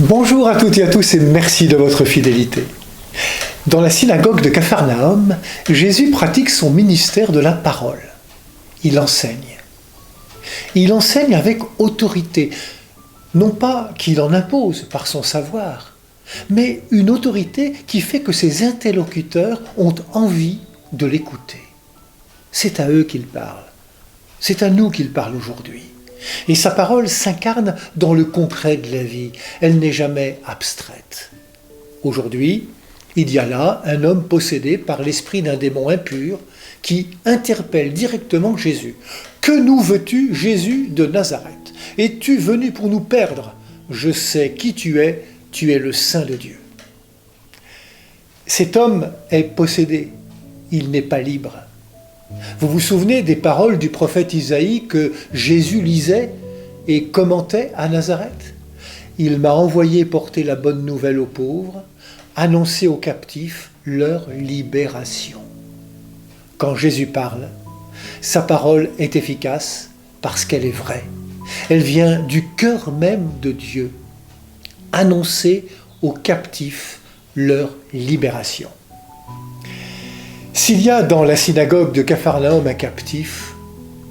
Bonjour à toutes et à tous et merci de votre fidélité. Dans la synagogue de Capharnaüm, Jésus pratique son ministère de la parole. Il enseigne. Il enseigne avec autorité, non pas qu'il en impose par son savoir, mais une autorité qui fait que ses interlocuteurs ont envie de l'écouter. C'est à eux qu'il parle. C'est à nous qu'il parle aujourd'hui. Et sa parole s'incarne dans le concret de la vie. Elle n'est jamais abstraite. Aujourd'hui, il y a là un homme possédé par l'esprit d'un démon impur qui interpelle directement Jésus. « Que nous veux-tu, Jésus de Nazareth? Es-tu venu pour nous perdre? Je sais qui tu es le Saint de Dieu. » Cet homme est possédé, il n'est pas libre. Vous vous souvenez des paroles du prophète Isaïe que Jésus lisait et commentait à Nazareth? Il m'a envoyé porter la bonne nouvelle aux pauvres, annoncer aux captifs leur libération. Quand Jésus parle, sa parole est efficace parce qu'elle est vraie. Elle vient du cœur même de Dieu, annoncer aux captifs leur libération. S'il y a dans la synagogue de Capharnaüm un captif,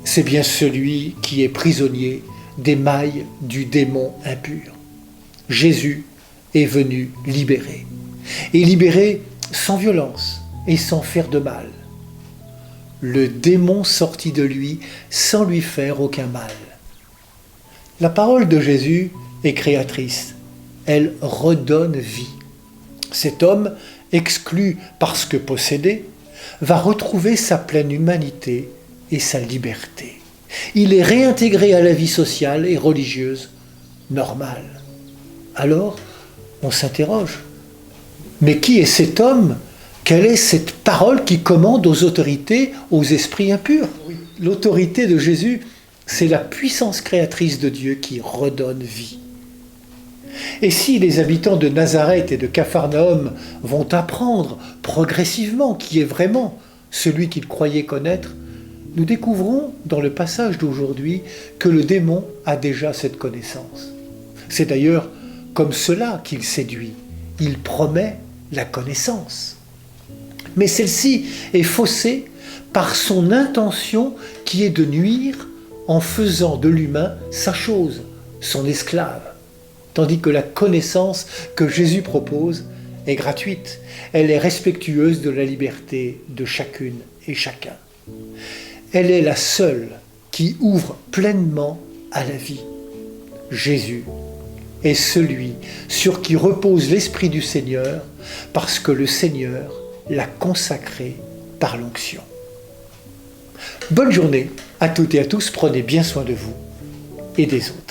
c'est bien celui qui est prisonnier des mailles du démon impur. Jésus est venu libérer, et libérer sans violence et sans faire de mal. Le démon sortit de lui sans lui faire aucun mal. La parole de Jésus est créatrice, elle redonne vie. Cet homme, exclu parce que possédé, va retrouver sa pleine humanité et sa liberté. Il est réintégré à la vie sociale et religieuse normale. Alors, on s'interroge. Mais qui est cet homme? Quelle est cette parole qui commande aux autorités, aux esprits impurs? L'autorité de Jésus, c'est la puissance créatrice de Dieu qui redonne vie. Et si les habitants de Nazareth et de Capharnaüm vont apprendre progressivement qui est vraiment celui qu'ils croyaient connaître, nous découvrons dans le passage d'aujourd'hui que le démon a déjà cette connaissance. C'est d'ailleurs comme cela qu'il séduit. Il promet la connaissance. Mais celle-ci est faussée par son intention qui est de nuire en faisant de l'humain sa chose, son esclave. Tandis que la connaissance que Jésus propose est gratuite. Elle est respectueuse de la liberté de chacune et chacun. Elle est la seule qui ouvre pleinement à la vie. Jésus est celui sur qui repose l'Esprit du Seigneur parce que le Seigneur l'a consacré par l'onction. Bonne journée à toutes et à tous, prenez bien soin de vous et des autres.